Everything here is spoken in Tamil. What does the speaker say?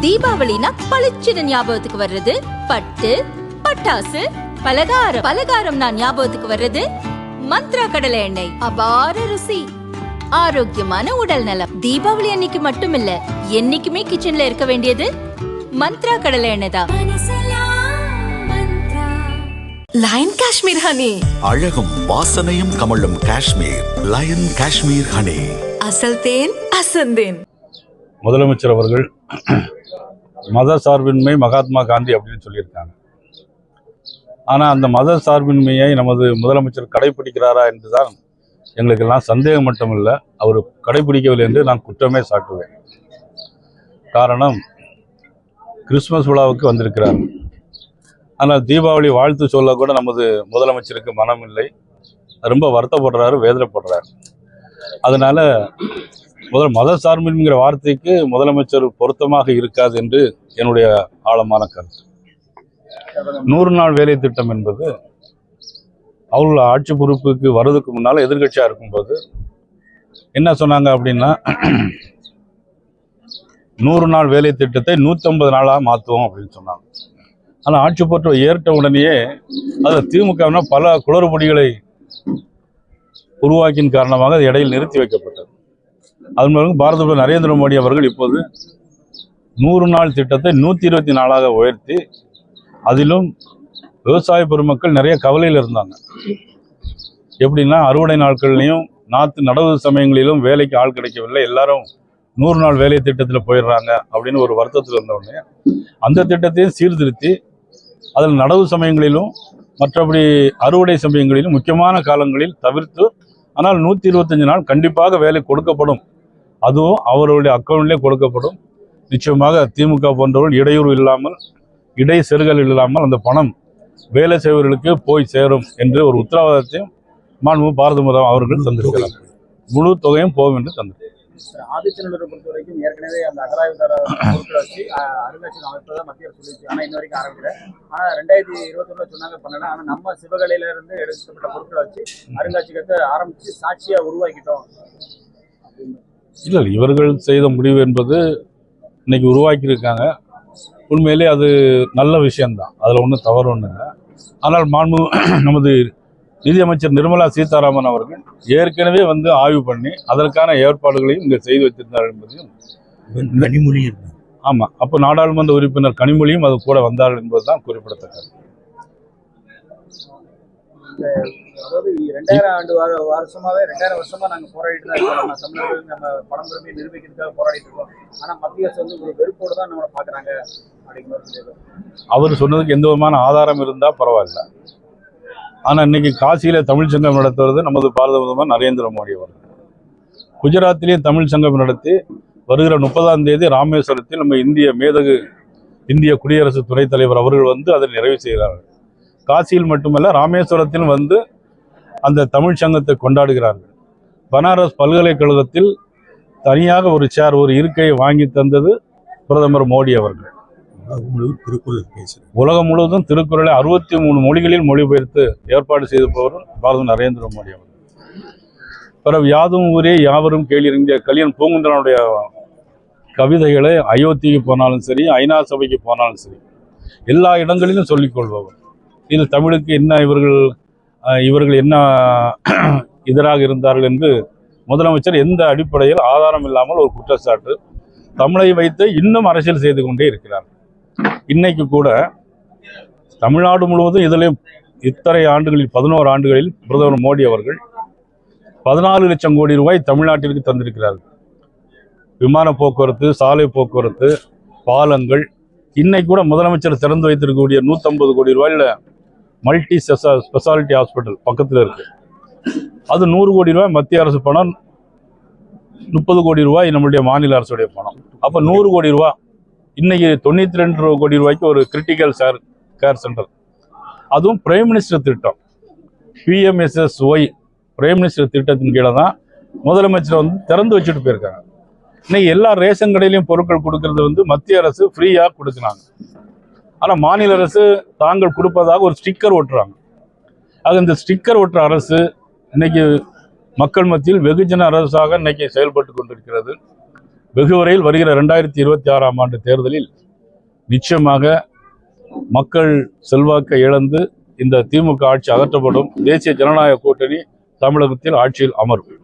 தீபாவளினா பளிச்சுன்னு ஞாபகத்துக்கு வர்றது பட்டு, பட்டாசு, பலகாரம். பலகாரம்னா ஞாபகத்துக்கு வர்றது மந்த்ரா கடலை எண்ணெய். அபார ருசி, ஆரோக்கியமான உடல் நலம். தீபாவளி அன்னைக்கு மட்டும் இல்ல, என்னைக்குமே கிச்சன்ல இருக்க வேண்டியது மந்த்ரா கடலை எண்ணெய் தான். லயன் காஷ்மீர் ஹனி, அழகும் வாசனையும் கமழும் காஷ்மீர். லயன் காஷ்மீர் ஹனி, அசல் தேன் அசந்தேன். முதலமைச்சர் அவர்கள் மத சார்பின்மை மகாத்மா காந்தி அப்படின்னு சொல்லியிருக்காங்க. ஆனால் அந்த மத சார்பின்மையை நமது முதலமைச்சர் கடைபிடிக்கிறாரா என்றுதான் எங்களுக்கெல்லாம் சந்தேகம் மட்டும் இல்லை, அவர் கடைபிடிக்கவில்லை என்று நான் குற்றமே சாட்டுவேன். காரணம், கிறிஸ்துமஸ் விழாவுக்கு வந்திருக்கிறார். ஆனால் தீபாவளி வாழ்த்து சொல்ல கூட நமது முதலமைச்சருக்கு மனம் இல்லை, ரொம்ப வருத்தப்படுறாரு, வேதனைப்படுறாரு. அதனால மத சார்பின்கிற வார்த்தைக்கு முதலமைச்சர் பொருத்தமாக இருக்காது என்று என்னுடைய ஆழமான கருத்து. 100 நாள் வேலை திட்டம் என்பது அவர்கள் ஆட்சி பொறுப்புக்கு வர்றதுக்கு முன்னால் எதிர்கட்சியாக இருக்கும்போது என்ன சொன்னாங்க அப்படின்னா, 100 நாள் வேலை திட்டத்தை 150 நாளாக மாற்றுவோம் அப்படின்னு சொன்னாங்க. ஆனால் ஆட்சி பொறுப்பை ஏற்ற உடனேயே அதில் திமுக பல குளறுபடிகளை உருவாக்கின் காரணமாக அது இடையில் நிறுத்தி வைக்கப்பட்டது. அதன் பிறகு பாரத பிரதமர் நரேந்திர மோடி அவர்கள் இப்போது 100 நாள் திட்டத்தை 124 நாளாக உயர்த்தி, அதிலும் விவசாய பெருமக்கள் நிறைய கவலையில் இருந்தாங்க. எப்படின்னா, அறுவடை நாட்கள்லையும் நாற்று நடவு சமயங்களிலும் வேலைக்கு ஆள் கிடைக்கவில்லை, எல்லாரும் 100 நாள் வேலை திட்டத்தில் போயிடுறாங்க அப்படின்னு ஒரு வருத்தத்தில் இருந்தவுடனே அந்த திட்டத்தையும் சீர்திருத்தி அதில் நடவு சமயங்களிலும் மற்றபடி அறுவடை சமயங்களிலும் முக்கியமான காலங்களில் தவிர்த்து, ஆனால் 125 நாள் கண்டிப்பாக வேலை கொடுக்கப்படும், அதுவும் அவர்களுடைய அக்கௌண்ட்லேயே கொடுக்கப்படும். நிச்சயமாக திமுக போன்றவர்கள் இடையூறு இல்லாமல், இடை செருகல் இல்லாமல் அந்த பணம் வேலை செய்வர்களுக்கு போய் சேரும் என்று ஒரு உத்தரவாதத்தையும் மாண்பு பாரத பிரதமர் அவர்கள் தந்திருக்கிறார். முழு தொகையும் போகும் என்று தந்திருக்கிறார். ஆதித்யநாதரை பொறுத்த வரைக்கும் ஏற்கனவே அந்த அகராய்வுதார பொருட்களை வச்சு அருங்காட்சியகம் அமைப்பதை மத்திய அரசு சொல்லிச்சு. ஆனால் இன்ன வரைக்கும் ஆரம்பிக்கல. ஆனால் 2021 சொன்னாங்க பண்ணல. ஆனால் நம்ம சிவகலையில இருந்து எடுக்கப்பட்ட பொருட்களை வச்சு அருங்காட்சியகத்தை ஆரம்பிச்சு சாட்சியா உருவாக்கிட்டோம். இல்லை, இவர்கள் செய்த முடிவு என்பது இன்னைக்கு உருவாக்கியிருக்காங்க. உண்மையிலே அது நல்ல விஷயம்தான், அதில் ஒன்றும் தவறு ஒன்றும் இல்லை. ஆனால் மாண்பு நமது நிதியமைச்சர் நிர்மலா சீதாராமன் அவர்கள் ஏற்கனவே ஆய்வு பண்ணி அதற்கான ஏற்பாடுகளையும் இங்கே செய்து வைத்திருந்தார் என்பதையும் கனிமொழி. ஆமாம், அப்போ நாடாளுமன்ற உறுப்பினர் கனிமொழியும் அது கூட வந்தார்கள் என்பதுதான் குறிப்பிடத்தக்கது. அதாவது 2000 வருஷமாவே 2000 வருஷமா நாங்கள் போராடிட்டு தான் இருக்கோம். நம்ம தமிழர்கள் நம்ம பழம்பெருமையை நிரூபிக்கிறதுக்காக போராடிட்டு இருக்கோம். ஆனால் மத்திய அரசு ஒரு வெறுப்போடு தான் நம்மளை பார்க்குறாங்க அப்படிங்கிற அவர் சொன்னதுக்கு எந்த விதமான ஆதாரம் இருந்தால் பரவாயில்ல. ஆனால் இன்னைக்கு காசியில் தமிழ் சங்கம் நடத்துவது நமது பாரத பிரதமர் நரேந்திர மோடி அவர்கள். குஜராத்திலேயே தமிழ் சங்கம் நடத்தி வருகிற 30ஆம் தேதி ராமேஸ்வரத்தில் நம்ம இந்திய குடியரசு துணைத் தலைவர் அவர்கள் அதை நிறைவு செய்கிறார்கள். காசியில் மட்டுமல்ல, ராமேஸ்வரத்தில் அந்த தமிழ் சங்கத்தை கொண்டாடுகிறார்கள். பனாரஸ் பல்கலைக்கழகத்தில் தனியாக ஒரு சேர், ஒரு இருக்கையை வாங்கி தந்தது பிரதமர் மோடி அவர்கள். உலகம் முழுவதும் திருக்குறளை 63 மொழிகளில் மொழிபெயர்த்து ஏற்பாடு செய்தவர் பாரத நரேந்திர மோடி அவர்கள். பிறகு யாதும் ஊரே யாவரும் கேளிருந்த கலியன் பூங்குன்றனுடைய கவிதைகளை அயோத்திக்கு போனாலும் சரி, ஐநா சபைக்கு போனாலும் சரி, எல்லா இடங்களிலும் சொல்லிக் கொள்பவர். இதில் தமிழுக்கு என்ன இவர்கள் என்ன எதிராக இருந்தார்கள் என்று முதலமைச்சர் எந்த அடிப்படையில் ஆதாரம் இல்லாமல் ஒரு குற்றச்சாட்டு தமிழை வைத்து இன்னும் அரசியல் செய்து கொண்டே இருக்கிறார். இன்னைக்கு கூட தமிழ்நாடு முழுவதும் இதில் இத்தனை ஆண்டுகளில் 11 ஆண்டுகளில் பிரதமர் மோடி அவர்கள் 14 லட்சம் கோடி ரூபாய் தமிழ்நாட்டிற்கு தந்திருக்கிறார்கள். விமான போக்குவரத்து, சாலை போக்குவரத்து, பாலங்கள். இன்னைக்கு கூட முதலமைச்சர் திறந்து வைத்திருக்கக்கூடிய 150 கோடி ரூபாயில் மல்டி ஸ்பெஷாலிட்டி ஹாஸ்பிட்டல் பக்கத்தில் இருக்கு. அது 100 கோடி ரூபாய் மத்திய அரசு பணம், 30 கோடி ரூபாய் நம்மளுடைய மாநில அரசுடைய பணம். அப்போ 100 கோடி ரூபாய். இன்னைக்கு 92 கோடி ரூபாய்க்கு ஒரு கிரிட்டிக்கல் கேர் சென்டர், அதுவும் பிரைம் மினிஸ்டர் திட்டம், PMSSY பிரைம் மினிஸ்டர் திட்டத்தின் கீழே தான் முதலமைச்சர் திறந்து வச்சுட்டு போயிருக்காங்க. இன்னைக்கு எல்லா ரேஷன் கடையிலையும் பொருட்கள் கொடுக்கறது மத்திய அரசு ஃப்ரீயாக கொடுக்குறாங்க. ஆனால் மாநில அரசு தாங்கள் கொடுப்பதாக ஒரு ஸ்டிக்கர் ஒட்டுறாங்க. ஆக இந்த ஸ்டிக்கர் ஒட்டுற அரசு இன்னைக்கு மக்கள் மத்தியில் வெகுஜன அரசாக இன்னைக்கு செயல்பட்டு கொண்டிருக்கிறது. வெகுவரையில் வருகிற 2026ஆம் ஆண்டு தேர்தலில் நிச்சயமாக மக்கள் செல்வாக்கை இழந்து இந்த திமுக ஆட்சி அகற்றப்படும். தேசிய ஜனநாயக கூட்டணி தமிழகத்தில் ஆட்சியில் அமரும்.